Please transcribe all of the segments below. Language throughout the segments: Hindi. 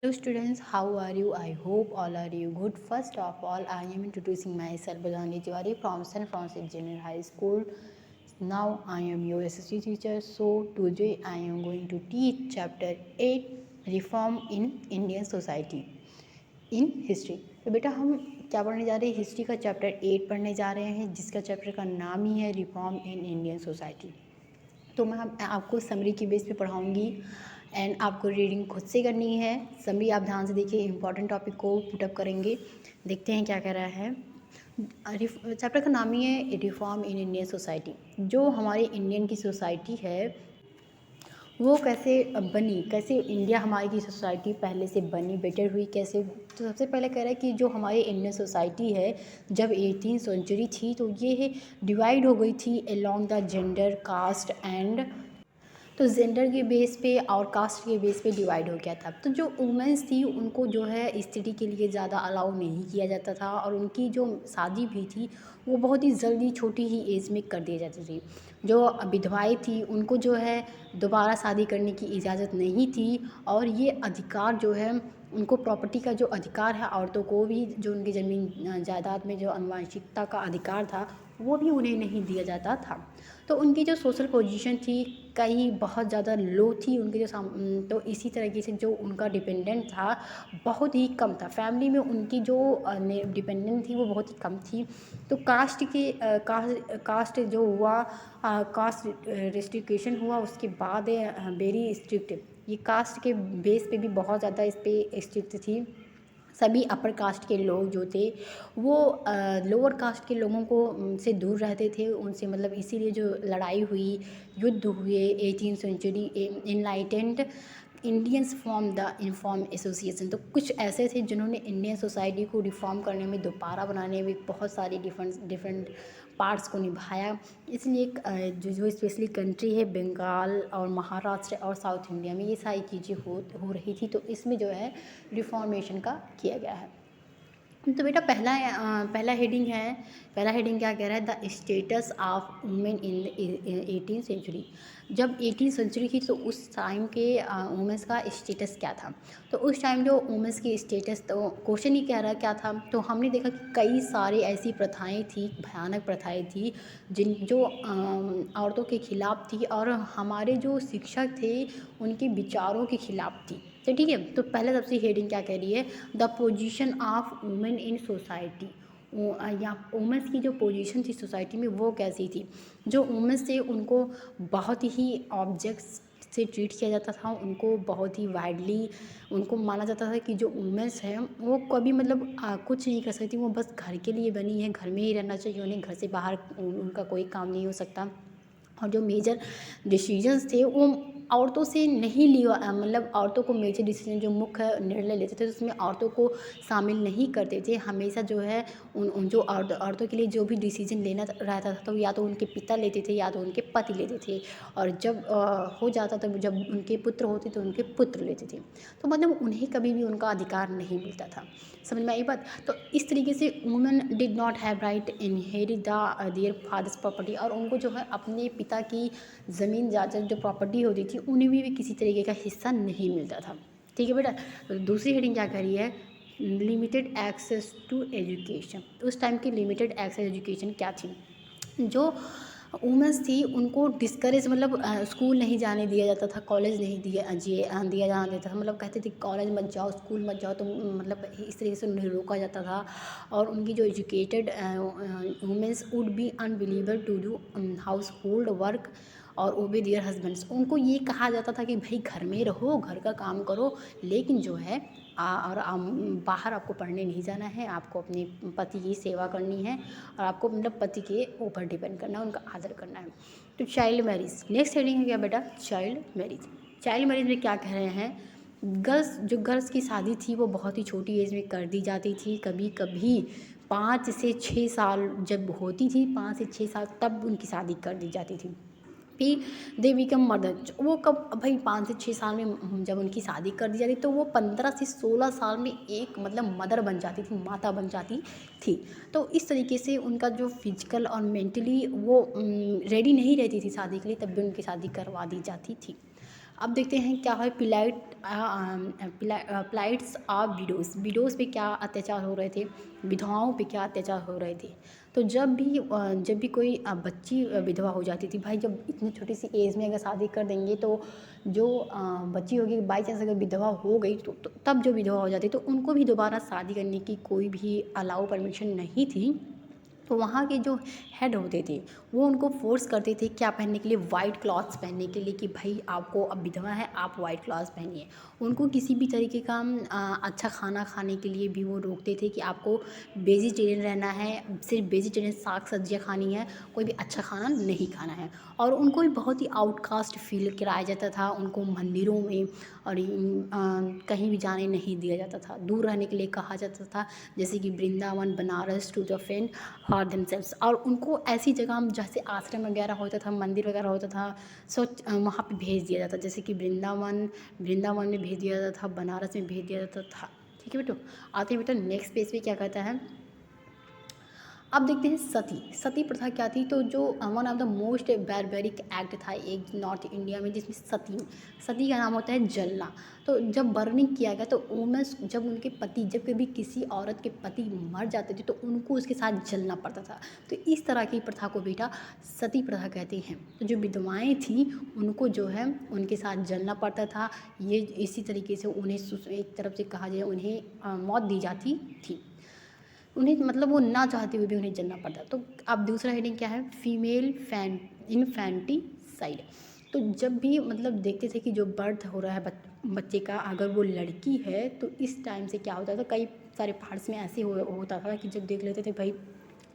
Hello students, how are you? I hope all are you good. First of all, I am introducing myself, Bajani Tiwari from St. Francis Junior High School. Now I am your SSC teacher. So today I am going to teach chapter 8 Reform in Indian Society in History. तो बेटा हम क्या पढ़ने जा रहे हैं? हिस्ट्री का चैप्टर 8 पढ़ने जा रहे हैं, जिसका चैप्टर का नाम ही है रिफॉर्म इन इंडियन सोसाइटी। तो मैं आपको समरी की बेस पे पढ़ाऊँगी एंड आपको रीडिंग खुद से करनी है। समरी आप ध्यान से देखिए, इंपॉर्टेंट टॉपिक को पुटअप करेंगे। देखते हैं क्या कह रहा है। चैप्टर का नाम ही है रिफॉर्म इन इंडियन सोसाइटी। जो हमारी इंडियन की सोसाइटी है वो कैसे बनी, कैसे इंडिया हमारी की सोसाइटी पहले से बनी, बेटर हुई कैसे। तो सबसे पहले कह रहा है कि जो हमारी इंडियन सोसाइटी है जब 18वीं सेंचुरी थी तो ये डिवाइड हो गई थी along the gender, caste and. तो जेंडर के बेस पे और कास्ट के बेस पे डिवाइड हो गया था। तो जो वुमेंस थी उनको जो है स्टडी के लिए ज़्यादा अलाउ नहीं किया जाता था, और उनकी जो शादी भी थी वो बहुत ही जल्दी छोटी ही एज में कर दी जाती थी। जो विधवाएं थी उनको जो है दोबारा शादी करने की इजाज़त नहीं थी, और ये अधिकार जो है उनको प्रॉपर्टी का जो अधिकार है, औरतों को भी जो उनकी ज़मीन जायदाद में जो आनुवंशिकता का अधिकार था वो भी उन्हें नहीं दिया जाता था। तो उनकी जो सोशल पोजीशन थी कहीं बहुत ज़्यादा लो थी उनके जो तो इसी तरीके से जो उनका डिपेंडेंट था बहुत ही कम था। फैमिली में उनकी जो डिपेंडेंट थी वो बहुत ही कम थी। तो कास्ट जो हुआ, कास्ट रिस्ट्रिक्शन हुआ उसके बाद वेरी स्ट्रिक्ट, ये कास्ट के बेस पे भी बहुत ज़्यादा इस पे स्ट्रिक्ट थी। सभी अपर कास्ट के लोग जो थे वो लोअर कास्ट के लोगों को से दूर रहते थे, उनसे मतलब इसीलिए जो लड़ाई हुई, युद्ध हुए 18वीं century enlightened Indians form the inform association. तो कुछ ऐसे थे जिन्होंने इंडियन सोसाइटी को रिफॉर्म करने में, दोबारा बनाने में बहुत सारी डिफरेंट डिफरेंट पार्ट्स को निभाया। इसलिए जो स्पेशली कंट्री है बंगाल और महाराष्ट्र और साउथ इंडिया में ये सारी चीज़ें हो रही थी। तो इसमें जो है रिफॉर्मेशन का किया गया है। तो बेटा पहला हेडिंग है। पहला हेडिंग क्या कह रहा है? The status of women in 18वीं सेंचुरी। जब 18वीं सेंचुरी थी तो उस टाइम के वुमेंस का स्टेटस क्या था। तो उस टाइम जो वुमेंस की स्टेटस, तो क्वेश्चन ही कह रहा क्या था। तो हमने देखा कि कई सारी ऐसी प्रथाएं थी, भयानक प्रथाएं थी जो औरतों के खिलाफ थी, और हमारे जो शिक्षक थे उनके विचारों के खिलाफ थी। तो ठीक है, तो पहले सबसे हेडिंग क्या कह रही है? The position of women in society. या वुमेंस की जो पोजीशन थी सोसाइटी में वो कैसी थी। जो वुमेंस थे उनको बहुत ही ऑब्जेक्ट्स से ट्रीट किया जाता था, उनको बहुत ही वाइडली उनको माना जाता था कि जो वुमेंस हैं वो कभी मतलब कुछ नहीं कर सकती, वो बस घर के लिए बनी है, घर में ही रहना चाहिए, उन्हें घर से बाहर उनका कोई काम नहीं हो सकता। और जो मेजर डिसीजंस थे वो औरतों से नहीं लिया, मतलब औरतों को मेजर डिसीजन जो मुख्य निर्णय लेते थे उसमें औरतों को शामिल नहीं करते थे। हमेशा जो है उन जो औरतों के लिए जो भी डिसीजन लेना रहता था तो या तो उनके पिता लेते थे या तो उनके पति लेते थे, और जब हो जाता था, जब उनके पुत्र होते तो उनके पुत्र लेते थे। तो मतलब उन्हें कभी भी उनका अधिकार नहीं मिलता था। समझ में आई बात? तो इस तरीके से women did not have right inherit the their father's property, और उनको जो है अपने पिता की ज़मीन जायदाद जो प्रॉपर्टी होती थी उन्हें भी किसी तरीके का हिस्सा नहीं मिलता था। ठीक है बेटा। तो दूसरी हेडिंग क्या कह रही है? Limited access to education. उस टाइम की लिमिटेड एक्सेस एजुकेशन क्या थी? जो वुमेंस थी उनको डिस्करेज, मतलब स्कूल नहीं जाने दिया जाता था, कॉलेज नहीं दिया जाने देता था। मतलब कहते थे कॉलेज मत जाओ, स्कूल मत जाओ, तो मतलब इस तरीके से उन्हें रोका जाता था। और उनकी जो educated womens would be unbeliever to do household work और ओबे देयर हस्बैंड्स। उनको ये कहा जाता था कि भाई घर में रहो, घर का काम करो, लेकिन जो है बाहर आपको पढ़ने नहीं जाना है, आपको अपने पति की सेवा करनी है, और आपको मतलब पति के ऊपर डिपेंड करना है, उनका आदर करना है। तो चाइल्ड मैरिज नेक्स्ट हेडिंग है क्या बेटा? Child marriage. चाइल्ड मैरिज में क्या कह रहे हैं? गर्ल्स की शादी थी वो बहुत ही छोटी एज में कर दी जाती थी। कभी कभी 5 से 6 साल जब होती थी, 5 से 6 साल, तब उनकी शादी कर दी जाती थी। फिर दे बिकम मदर। वो कब भाई 5 से 6 साल में जब उनकी शादी कर दी जाती तो वो 15 से 16 साल में एक मतलब मदर बन जाती थी, माता बन जाती थी। तो इस तरीके से उनका जो फिजिकल और मेंटली वो रेडी नहीं रहती थी शादी के लिए, तब भी उनकी शादी करवा दी जाती थी। अब देखते हैं क्या है प्लाइट्स ऑफ विडोज़ पे क्या अत्याचार हो रहे थे, विधवाओं पे क्या अत्याचार हो रहे थे। तो जब भी कोई बच्ची विधवा हो जाती थी, भाई जब इतनी छोटी सी एज में अगर शादी कर देंगे तो जो बच्ची होगी बाई चांस अगर विधवा हो गई तो तब जो विधवा हो जाती तो उनको भी दोबारा शादी करने की कोई भी अलाउ परमिशन नहीं थी। तो वहाँ के जो हेड होते थे वो उनको फ़ोर्स करते थे क्या पहनने के लिए, वाइट क्लॉथ्स पहनने के लिए कि भाई आपको अब विधवा है आप वाइट क्लॉथ्स पहनिए। उनको किसी भी तरीके का अच्छा खाना खाने के लिए भी वो रोकते थे कि आपको वेजिटेरियन रहना है, सिर्फ वेजिटेरियन साग सब्जियाँ खानी है, कोई भी अच्छा खाना नहीं खाना है। और उनको भी बहुत ही आउटकास्ट फील कराया जाता था, उनको मंदिरों में और कहीं भी जाने नहीं दिया जाता था, दूर रहने के लिए कहा जाता था, जैसे कि Vrindavan Banaras to the fend for themselves. और उनको ऐसी जगह जैसे आश्रम वगैरह होता था, मंदिर वगैरह होता था, सो वहाँ पे भेज दिया जाता, जैसे कि वृंदावन में भेज दिया जाता था, बनारस में भेज दिया जाता था। ठीक है बेटो, आते हैं बेटा नेक्स्ट पेज पे क्या कहता है। अब देखते हैं सती प्रथा क्या थी। तो जो one of the most barbaric act था एक नॉर्थ इंडिया में, जिसमें सती का नाम होता है जलना। तो जब बर्निंग किया गया तो वुमेन्स जब उनके पति, जब कभी किसी औरत के पति मर जाते थे तो उनको उसके साथ जलना पड़ता था। तो इस तरह की प्रथा को बेटा सती प्रथा कहते हैं। तो जो विधवाएं थी उनको जो है उनके साथ जलना पड़ता था। ये इसी तरीके से उन्हें एक तरफ से कहा जाए उन्हें मौत दी जाती थी, उन्हें मतलब वो ना चाहते हुए भी उन्हें जलना पड़ता। तो अब दूसरा हेडिंग क्या है, फीमेल इन्फेंटिसाइड। तो जब भी मतलब देखते थे कि जो बर्थ हो रहा है बच्चे का, अगर वो लड़की है तो इस टाइम से क्या होता था, कई सारे पार्ट्स में ऐसे होता था कि जब देख लेते थे भाई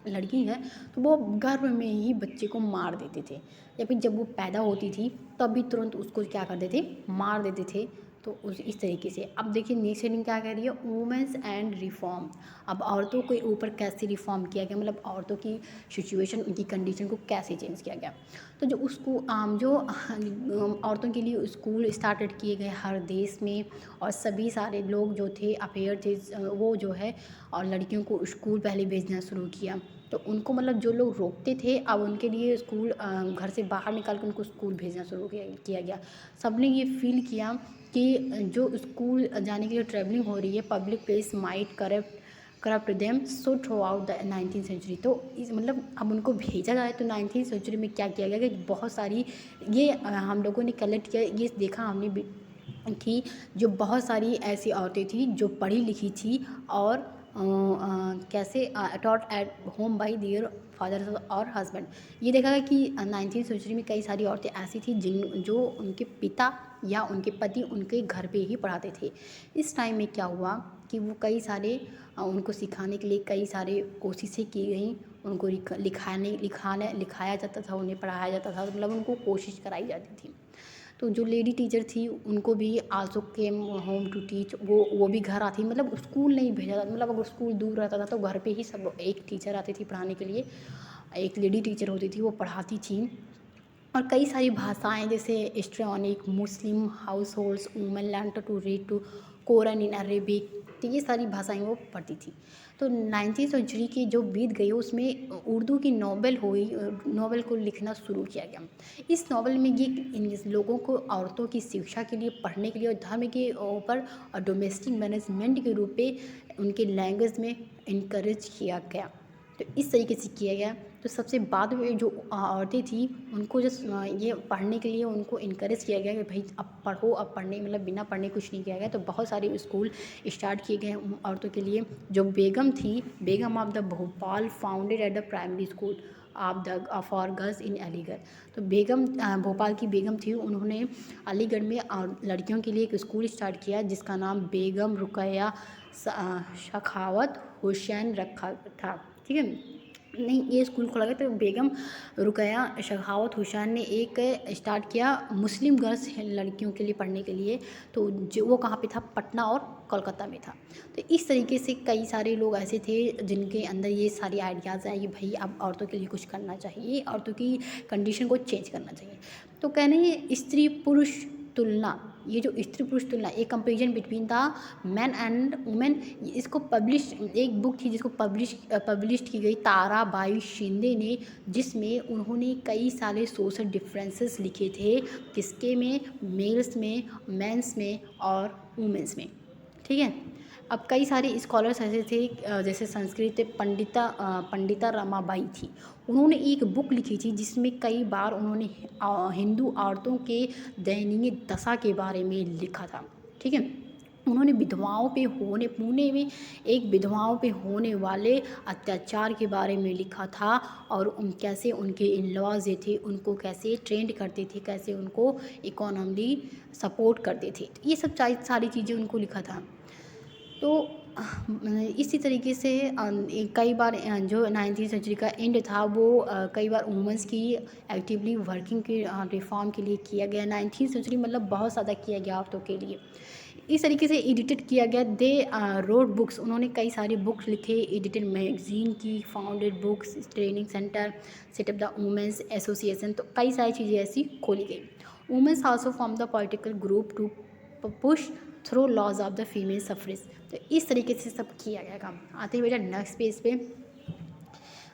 लड़की है तो वो गर्भ में ही बच्चे को मार देते थे, या फिर जब वो पैदा होती थी तब भी तुरंत उसको क्या कर देते, मार देते थे। तो उस इस तरीके से अब देखिए नेक्स्ट हेडिंग क्या कह रही है, वुमेंस एंड रिफॉर्म। अब औरतों के ऊपर कैसे रिफॉर्म किया गया, मतलब औरतों की सिचुएशन, उनकी कंडीशन को कैसे चेंज किया गया। तो जो उसको जो औरतों के लिए स्कूल स्टार्टेड किए गए हर देश में, और सभी सारे लोग जो थे अफेयर थे वो जो है, और लड़कियों को स्कूल पहले भेजना शुरू किया। तो उनको मतलब जो लोग रोकते थे अब उनके लिए स्कूल घर से बाहर निकाल कर उनको स्कूल भेजना शुरू किया गया। सबने ये फील किया कि जो स्कूल जाने के लिए ट्रैवलिंग हो रही है, public place might corrupt them so throughout the 19th century. तो इस मतलब अब उनको भेजा जाए तो 19th सेंचुरी में क्या किया गया कि बहुत सारी ये हम लोगों ने कलेक्ट किया, ये देखा हमने कि जो बहुत सारी ऐसी औरतें थी जो पढ़ी लिखी थी और कैसे taught at home by their father और हस्बैंड। ये देखा गया कि 19th सेंचुरी में कई सारी औरतें ऐसी थी जो उनके पिता या उनके पति उनके घर पे ही पढ़ाते थे। इस टाइम में क्या हुआ कि वो कई सारे उनको सिखाने के लिए कई सारे कोशिशें की गई, उनको लिखाया जाता था, उन्हें पढ़ाया जाता था, मतलब उनको कोशिश कराई जाती थी। तो जो लेडी टीचर थी उनको भी also came home to teach, वो भी घर आती, मतलब स्कूल नहीं भेजा जाता, मतलब अगर स्कूल दूर रहता था तो घर पे ही सब एक टीचर आती थी पढ़ाने के लिए, एक लेडी टीचर होती थी वो पढ़ाती थी। और कई सारी भाषाएं जैसे histrionic, Muslim households, women learn to read to Koran in Arabic, तो ये सारी भाषाएं वो पढ़ती थी। तो 19th सेंचुरी की जो बीत गई उसमें उर्दू की नॉवेल को लिखना शुरू किया गया। इस नॉवेल में ये इन लोगों को औरतों की शिक्षा के लिए, पढ़ने के लिए और धर्म के ऊपर और डोमेस्टिक मैनेजमेंट के रूप में उनके लैंग्वेज में इनकरेज किया गया। तो इस तरीके से किया गया। तो सबसे बाद में जो औरतें थी उनको ये पढ़ने के लिए उनको इनकरेज किया गया कि भाई अब पढ़ो, अब पढ़ने मतलब बिना पढ़ने कुछ नहीं किया गया। तो बहुत सारे स्कूल स्टार्ट किए गए औरतों के लिए। जो बेगम थी, Begum of the Bhopal founded at the primary school for girls in Aligarh. तो बेगम भोपाल की बेगम थी, उन्होंने अलीगढ़ में लड़कियों के लिए एक स्कूल स्टार्ट किया जिसका नाम बेगम रुकैया सखावत हुसैन रखा था। ठीक है, नहीं ये स्कूल खोला गया तो बेगम रुकैया सखावत हुसैन ने एक स्टार्ट किया मुस्लिम गर्ल्स लड़कियों के लिए पढ़ने के लिए। तो जो वो कहाँ पे था, पटना और कोलकाता में था। तो इस तरीके से कई सारे लोग ऐसे थे जिनके अंदर ये सारी आइडियाज़ आए कि भाई अब औरतों के लिए कुछ करना चाहिए, औरतों की कंडीशन को चेंज करना चाहिए। तो कहने स्त्री पुरुष तुलना ये जो स्त्री पुरुष तुलना, एक comparison between the man and women, इसको पब्लिश, एक बुक थी जिसको पब्लिश की गई ताराबाई शिंदे ने, जिसमें उन्होंने कई सारे सोशल डिफरेंसेस लिखे थे, किसके में, मेल्स में, मेंस में और वुमेंस में। ठीक है। अब कई सारे स्कॉलर्स ऐसे थे जैसे संस्कृत पंडिता रमाबाई थी, उन्होंने एक बुक लिखी थी जिसमें कई बार उन्होंने हिंदू औरतों के दयनीय दशा के बारे में लिखा था। ठीक है। उन्होंने विधवाओं पे होने, पुणे में एक विधवाओं पे होने वाले अत्याचार के बारे में लिखा था, और कैसे उनके इन लॉज जो थे उनको कैसे ट्रेंड करते थे, कैसे उनको इकोनॉमी सपोर्ट करते थे। तो ये सब सारी चीज़ें उनको लिखा था। तो इसी तरीके से कई बार जो 19वीं सेंचुरी का एंड था वो कई बार वुमेंस की एक्टिवली वर्किंग के रिफॉर्म के लिए किया गया। 19वीं सेंचुरी मतलब बहुत ज़्यादा किया गया औरतों के लिए, इस तरीके से एडिटेड किया गया। दे रोड बुक्स, उन्होंने कई सारी बुक्स लिखे, एडिटेड मैगजीन की, founded books, training centre, set up the women's association, तो कई सारी चीज़ें ऐसी खोली गई। Women's also form the political group to push through laws of the female suffrage. तो इस तरीके से सब किया गया काम। आते हैं बेटा नेक्स्ट पेज पे,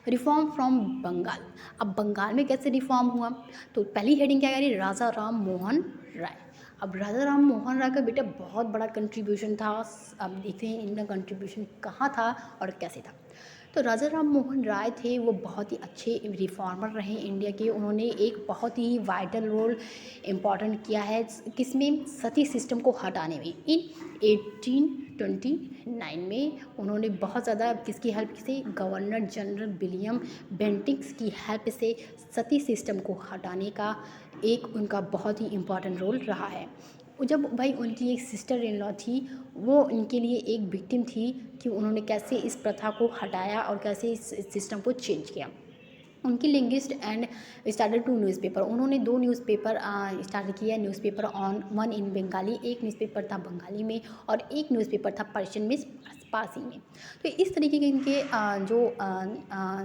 रिफॉर्म फ्रॉम बंगाल। अब बंगाल में कैसे रिफॉर्म हुआ, तो पहली हेडिंग क्या करी, राजा राम मोहन राय। अब राजा राम मोहन राय का बेटा बहुत बड़ा कंट्रीब्यूशन था। अब देखते हैं इनका कंट्रीब्यूशन कहाँ था और कैसे था। तो राजा राम मोहन राय थे, वो बहुत ही अच्छे रिफॉर्मर रहे इंडिया के। उन्होंने एक बहुत ही वाइटल रोल इम्पॉर्टेंट किया है, किसमें, सती सिस्टम को हटाने में। इन 1829 में उन्होंने बहुत ज़्यादा किसकी हेल्प से, गवर्नर जनरल विलियम बेंटिक्स की हेल्प से सती सिस्टम को हटाने का एक उनका बहुत ही इम्पॉर्टेंट रोल रहा है। जब भाई उनकी एक सिस्टर इन लॉ थी, वो इनके लिए एक विक्टिम थी कि उन्होंने कैसे इस प्रथा को हटाया और कैसे इस सिस्टम को चेंज किया। उनकी लिंग्विस्ट एंड स्टार्टेड 2 न्यूज़पेपर, उन्होंने 2 न्यूज़पेपर स्टार्ट किया। न्यूज़पेपर ऑन, 1 इन बंगाली, एक न्यूज़पेपर था बंगाली में और एक न्यूज़पेपर था पर्शियन में, पारसी में। तो इस तरीके के इनके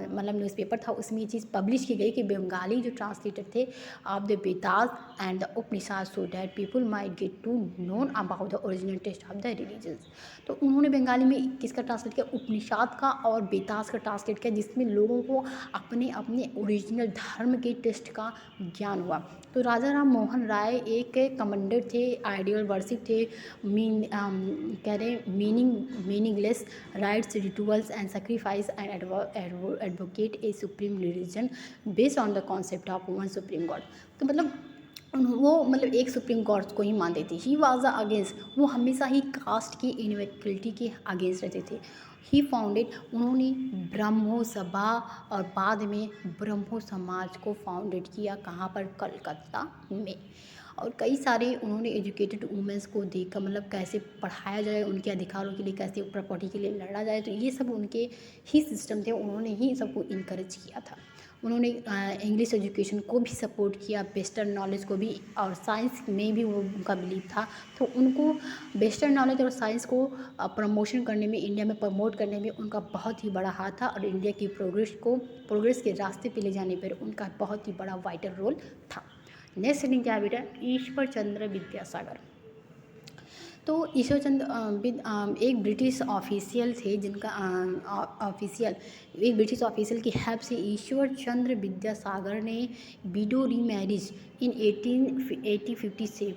मतलब न्यूज़पेपर था, उसमें ये चीज़ पब्लिश की गई कि बंगाली जो ट्रांसलेटर थे of the Vedas and the Upanishad, so that people might get to known about the original taste of the religions. तो उन्होंने बंगाली में किसका ट्रांसलेट किया, उपनिषद का और वेदास का ट्रांसलेट किया, जिसमें लोगों को अपने अपने ओरिजिनल धर्म के टेस्ट का ज्ञान हुआ। तो राजा राम मोहन राय एक कमांडर थे, आइडियल वर्शिप थे, कह रहे meaningless rights, rituals and sacrifice and advocate a supreme religion based on the concept of one supreme God. तो मतलब वो मतलब एक सुप्रीम गॉड को ही मानते थे। ही वाज द अगेंस्ट, वो हमेशा ही कास्ट की इनइक्वलिटी के अगेंस्ट रहते थे। ही फाउंडेड, उन्होंने ब्रह्मो सभा और बाद में ब्रह्मो समाज को फाउंडेड किया, कहाँ पर, कलकत्ता में। और कई सारे उन्होंने एजुकेटेड वुमेंस को देखकर मतलब कैसे पढ़ाया जाए, उनके अधिकारों के लिए कैसे प्रॉपर्टी के लिए लड़ा जाए, तो ये सब उनके ही सिस्टम थे, उन्होंने ही सबको इनकरेज किया था। उन्होंने इंग्लिश एजुकेशन को भी सपोर्ट किया, वेस्टर्न नॉलेज को भी, और साइंस में भी वो उनका बिलीव था। तो उनको वेस्टर्न नॉलेज और साइंस को प्रमोशन करने में, इंडिया में प्रमोट करने में उनका बहुत ही बड़ा हाथ था, और इंडिया की प्रोग्रेस के रास्ते पे ले जाने पर उनका बहुत ही बड़ा वाइटल रोल था। नेक्स्ट हेडिंग क्या है बेटा, ईश्वर चंद्र विद्यासागर। तो ईश्वर चंद्र एक ब्रिटिश ऑफिशियल थे, जिनका एक ब्रिटिश ऑफिशियल की हेल्प से ईश्वर चंद्र विद्यासागर ने विडो रीमैरिज इन 1856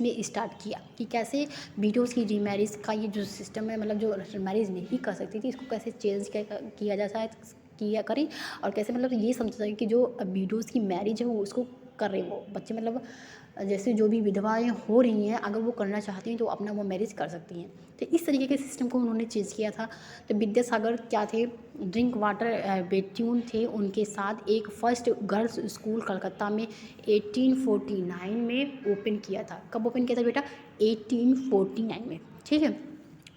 में स्टार्ट किया, कि कैसे विडोज़ की रीमैरिज का ये जो सिस्टम है, मतलब जो मैरिज नहीं कर सकती थी, इसको कैसे चेंज किया जा सकता किया करें, और कैसे मतलब ये समझ सकें कि जो विडोज़ की मैरिज है वो उसको कर रहे वो बच्चे, मतलब जैसे जो भी विधवाएं हो रही हैं, अगर वो करना चाहती हैं तो अपना वो मैरिज कर सकती हैं। तो इस तरीके के सिस्टम को उन्होंने चेंज किया था। तो विद्यासागर क्या थे, ड्रिंक वाटर बेट्यून थे, उनके साथ एक फर्स्ट गर्ल्स स्कूल कलकत्ता में 1849 में ओपन किया था। कब ओपन किया था बेटा, 1849 में। ठीक है।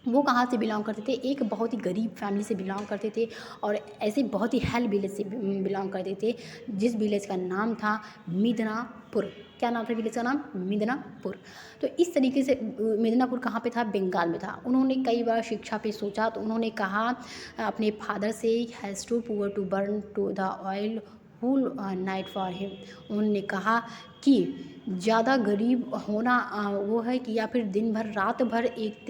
वो कहाँ से बिलोंग करते थे, एक बहुत ही गरीब फैमिली से बिलोंग करते थे, और ऐसे बहुत ही हेल विलेज से बिलोंग करते थे, जिस विलेज का नाम था मिदनापुर। क्या नाम था विलेज का नाम, मिदनापुर। तो इस तरीके से मिदनापुर कहाँ पे था, बंगाल में था। उन्होंने कई बार शिक्षा पे सोचा, तो उन्होंने कहा अपने फादर से, has too poor to burn to the oil whole night for him. उन्होंने कहा कि ज़्यादा गरीब होना वो है कि या फिर दिन भर रात भर एक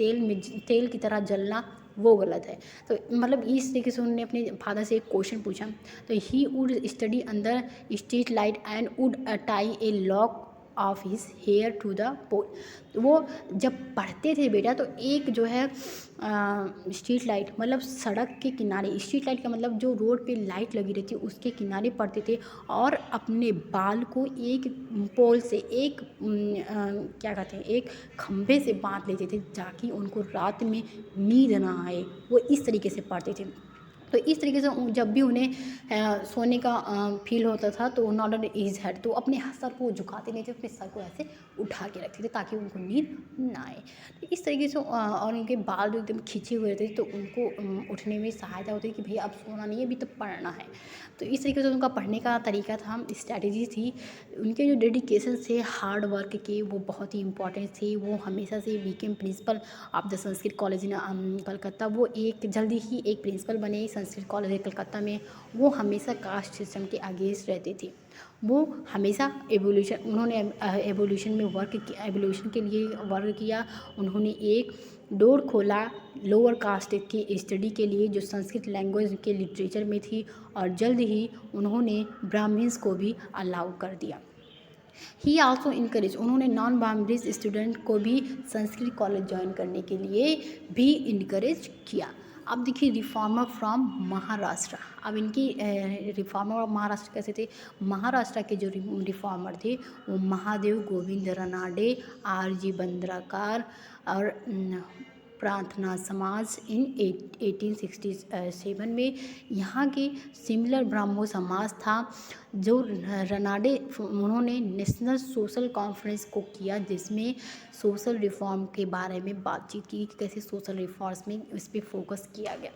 तेल की तरह जलना, वो गलत है। तो मतलब इस तरीके से उन्होंने अपने फादर से एक क्वेश्चन पूछा। तो he would study under street light and would tie a lock of his hair to the pole. वो जब पढ़ते थे बेटा तो एक जो है स्ट्रीट लाइट मतलब सड़क के किनारे, स्ट्रीट लाइट का मतलब जो रोड पे लाइट लगी रहती है उसके किनारे पढ़ते थे, और अपने बाल को एक पोल से क्या कहते हैं, एक खंभे से बांध लेते थे ताकि उनको रात में नींद ना आए। वो इस तरीके से पढ़ते थे। तो इस तरीके से जब भी उन्हें सोने का फील होता था तो नॉट ऑन इज हेड, तो अपने सर को झुकाते नहीं थे, अपने सर को ऐसे उठा के रखते थे ताकि उनको नींद ना आए। तो इस तरीके से और उनके बाल जो एकदम खींचे हुए रहते थे तो उनको उठने में सहायता होती कि भैया अब सोना नहीं है, अभी तो पढ़ना है। तो इस तरीके से उनका पढ़ने का तरीका था, स्ट्रैटेजी थी। उनके जो डेडिकेशन थे, हार्ड वर्क के, वो बहुत ही इंपॉर्टेंट थे। वो हमेशा से Beckham principle of the Sanskrit college in Calcutta. वो एक जल्दी ही एक प्रिंसिपल बने संस्कृत कॉलेज कलकत्ता में। वो हमेशा कास्ट सिस्टम के अगेंस्ट रहते थे। वो हमेशा उन्होंने एवोल्यूशन में वर्क किया, एवोल्यूशन के लिए वर्क किया। उन्होंने एक डोर खोला लोअर कास्ट की स्टडी के लिए जो संस्कृत लैंग्वेज के लिटरेचर में थी, और जल्द ही उन्होंने ब्राह्मण्स को भी अलाउ कर दिया। ही आल्सो इनकरेज, उन्होंने नॉन ब्राह्मणिज स्टूडेंट को भी संस्कृत कॉलेज ज्वाइन करने के लिए भी इनकरेज किया। अब देखिए रिफॉर्मर फ्रॉम महाराष्ट्र। अब इनकी रिफॉर्मर ऑफ महाराष्ट्र कैसे थे? महाराष्ट्र के जो रिफॉर्मर थे वो महादेव गोविंद रनाडे, RG बंद्राकार और प्रार्थना समाज इन 1867 में। यहाँ के सिमिलर ब्राह्मो समाज था जो रनाडे, उन्होंने नेशनल सोशल कॉन्फ्रेंस को किया जिसमें सोशल रिफॉर्म के बारे में बातचीत की कि कैसे सोशल रिफॉर्म्स में इस पर फोकस किया गया।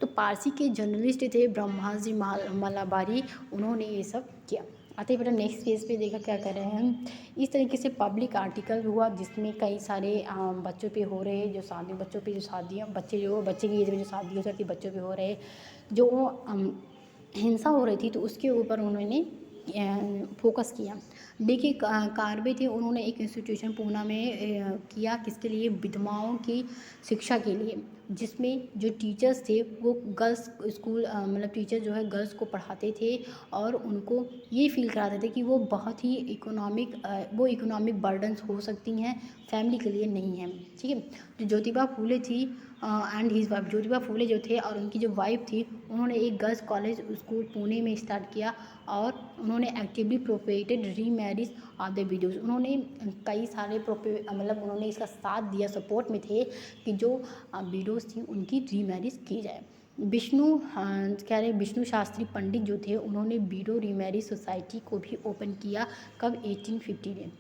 तो पारसी के जर्नलिस्ट थे ब्रह्माजी मलाबारी, उन्होंने ये सब किया। आते बेटा नेक्स्ट पेज पे देखा क्या कर रहे हैं हम। इस तरीके से पब्लिक आर्टिकल हुआ जिसमें कई सारे बच्चों पे हो रहे जो शादी, बच्चों पे जो शादियाँ, बच्चे की एज में जो शादी हो सकती बच्चों पे हो रहे, जो हिंसा हो रही थी, तो उसके ऊपर उन्होंने फोकस किया। देखिए कार्बे थे, उन्होंने एक इंस्टीट्यूशन पूना में किया किसके लिए? विधवाओं की शिक्षा के लिए, जिसमें जो टीचर्स थे वो गर्ल्स स्कूल मतलब टीचर जो है गर्ल्स को पढ़ाते थे और उनको ये फील कराते थे कि वो बहुत ही इकोनॉमिक बर्डन्स हो सकती हैं, फैमिली के लिए नहीं है। ठीक है। जो ज्योतिबा फूले थी and his wife, Jyotiba Phule जो थे और उनकी जो वाइफ थी, उन्होंने एक गर्ल्स कॉलेज स्कूल पुणे में स्टार्ट किया और उन्होंने एक्टिवली प्रोपेटेड री मैरिज ऑफ द विडोज। उन्होंने कई सारे मतलब उन्होंने इसका साथ दिया, सपोर्ट में थे कि जो विडोज थी उनकी री मैरिज की जाए। विष्णु शास्त्री पंडित जो थे उन्होंने विडो रीमैरिज सोसाइटी को भी ओपन किया। कब? 1850 में।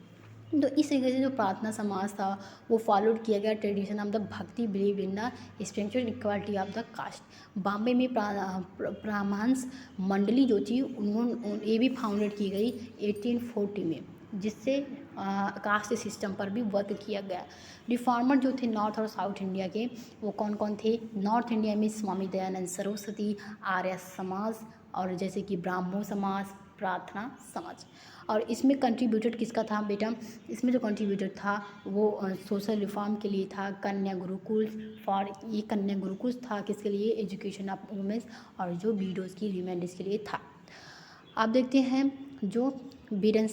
तो इस तरीके से जो प्रार्थना समाज था वो फॉलोड किया गया tradition of the bhakti believe in the spiritual equality of the caste. Bombay में ब्राह्मण्स मंडली जो थी उन्होंने ये भी फाउंडेड की गई 1840 में, जिससे कास्ट सिस्टम पर भी वर्क किया गया। रिफॉर्मर जो थे नॉर्थ और साउथ इंडिया के, वो कौन कौन थे? नॉर्थ इंडिया में स्वामी दयानंद सरस्वती, आर्य समाज और जैसे कि ब्राह्मो समाज, प्रार्थना समाज। और इसमें कंट्रीब्यूटेड किसका था बेटा? इसमें जो कंट्रीब्यूटेड था वो सोशल रिफॉर्म के लिए था कन्या गुरुकुल ये कन्या गुरुकुल था किसके लिए? एजुकेशन ऑफ वुमेन्स, और जो विडोज़ की रिमेंडर्स के लिए था। आप देखते हैं जो बीरा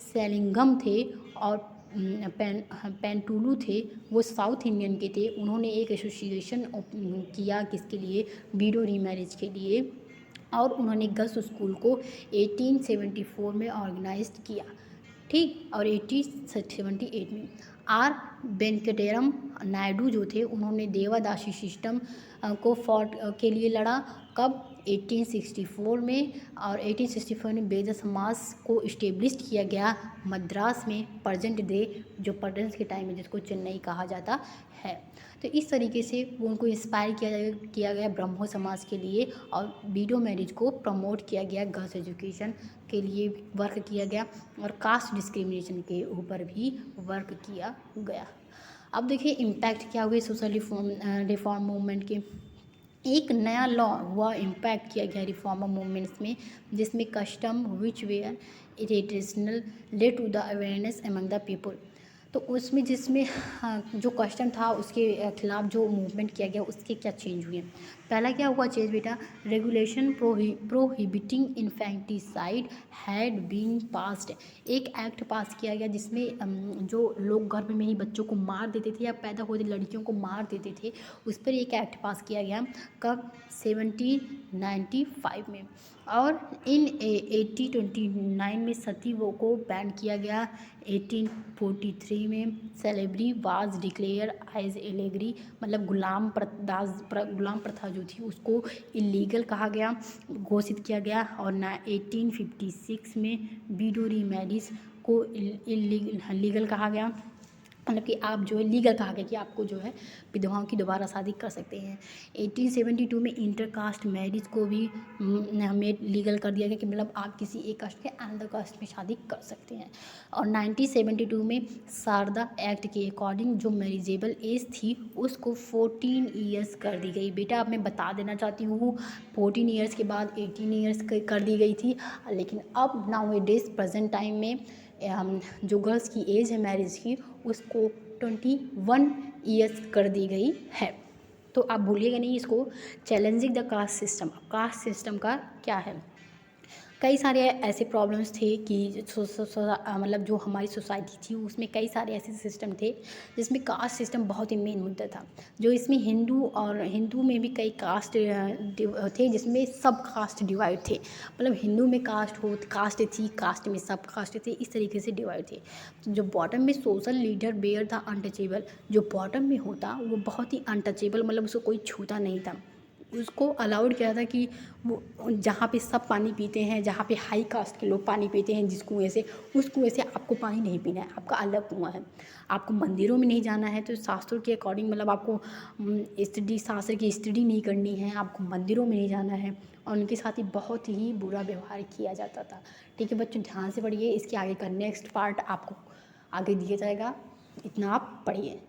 सेलिंगम थे और पेंटुलू थे, वो साउथ इंडियन के थे। उन्होंने एक एसोसिएशन किया किसके लिए? विडो रीमैरिज के लिए, और उन्होंने गर्ल्स स्कूल को 1874 में ऑर्गेनाइज किया। ठीक। और 1878 में वेंकटेरम नायडू जो थे उन्होंने देवादासी सिस्टम को फॉर्ट के लिए लड़ा। कब? 1864 में। और 1864 में बेद समाज को इस्टेब्लिश किया गया मद्रास में, प्रेजेंट डे जो प्रेजेंट के टाइम में जिसको चेन्नई कहा जाता है। तो इस तरीके से वो उनको इंस्पायर किया गया ब्रह्मो समाज के लिए, और विडो मैरिज को प्रमोट किया गया, गर्ल्स एजुकेशन के लिए वर्क किया गया, और कास्ट डिस्क्रिमिनेशन के ऊपर भी वर्क किया गया। अब देखिए इम्पैक्ट क्या हुए सोशल रिफॉर्म मूवमेंट के। एक नया लॉ हुआ इम्पैक्ट किया गया रिफॉर्मर मूवमेंट्स में, जिसमें custom which were irrational led to the awareness among the people. तो उसमें जिसमें जो कस्टम था उसके खिलाफ जो मूवमेंट किया गया उसके क्या चेंज हुए। पहला क्या हुआ चेंज बेटा, regulation prohibiting infanticide had been passed. एक एक्ट पास किया गया जिसमें जो लोग गर्भ में ही बच्चों को मार देते थे या पैदा होते लड़कियों को मार देते थे, उस पर एक एक्ट पास किया गया। कब, 1795 में। और इन 1829 में सती वो को बैन किया गया। 1843 में सेलेब्री वाज डिक्लेयर एज एलेगरी, मतलब गुलाम प्रथा जो थी उसको इलीगल कहा गया, घोषित किया गया। और 1856 में विडो मैरिज को लीगल कहा गया, मतलब कि आप जो है लीगल कहा गया कि आपको जो है विधवाओं की दोबारा शादी कर सकते हैं। 1872 में इंटरकास्ट मैरिज को भी हमें लीगल कर दिया गया कि मतलब आप किसी एक कास्ट के अनदर कास्ट में शादी कर सकते हैं। और 1972 में शारदा एक्ट के अकॉर्डिंग जो मैरिजेबल एज थी उसको 14 ईयर्स कर दी गई। बेटा अब मैं बता देना चाहती हूँ 14 ईयर्स के बाद 18 ईयर्स कर दी गई थी, लेकिन अब नाउ डेज प्रेजेंट टाइम में जो गर्ल्स की एज है मैरिज की उसको 21 ईयर्स कर दी गई है। तो आप भूलिएगा नहीं इसको। चैलेंजिंग द कास्ट सिस्टम का क्या है, कई सारे ऐसे प्रॉब्लम्स थे कि मतलब जो हमारी सोसाइटी थी उसमें कई सारे ऐसे सिस्टम थे जिसमें कास्ट सिस्टम बहुत ही मेन मुद्दा था। जो इसमें हिंदू में भी कई कास्ट थे जिसमें सब कास्ट डिवाइड थे, मतलब हिंदू में कास्ट थी, कास्ट में सब कास्ट थे, इस तरीके से डिवाइड थे। जो बॉटम में सोशल लीडर बेयर था अनटचेबल, जो बॉटम में होता वो बहुत ही अनटचेबल, मतलब उसको कोई छूता नहीं था। उसको अलाउड किया था कि वो जहाँ पे सब पानी पीते हैं, जहाँ पे हाई कास्ट के लोग पानी पीते हैं जिस कुएँ से, उस कुएँ से आपको पानी नहीं पीना है, आपका अलग कुआँ है। आपको मंदिरों में नहीं जाना है, तो शास्त्रों के अकॉर्डिंग मतलब आपको शास्त्र की स्टडी नहीं करनी है, आपको मंदिरों में नहीं जाना है। और उनके साथ ही बहुत ही बुरा व्यवहार किया जाता था। ठीक है बच्चों, ध्यान से पढ़िए, इसके आगे का नेक्स्ट पार्ट आपको आगे दिया जाएगा, इतना आप पढ़िए।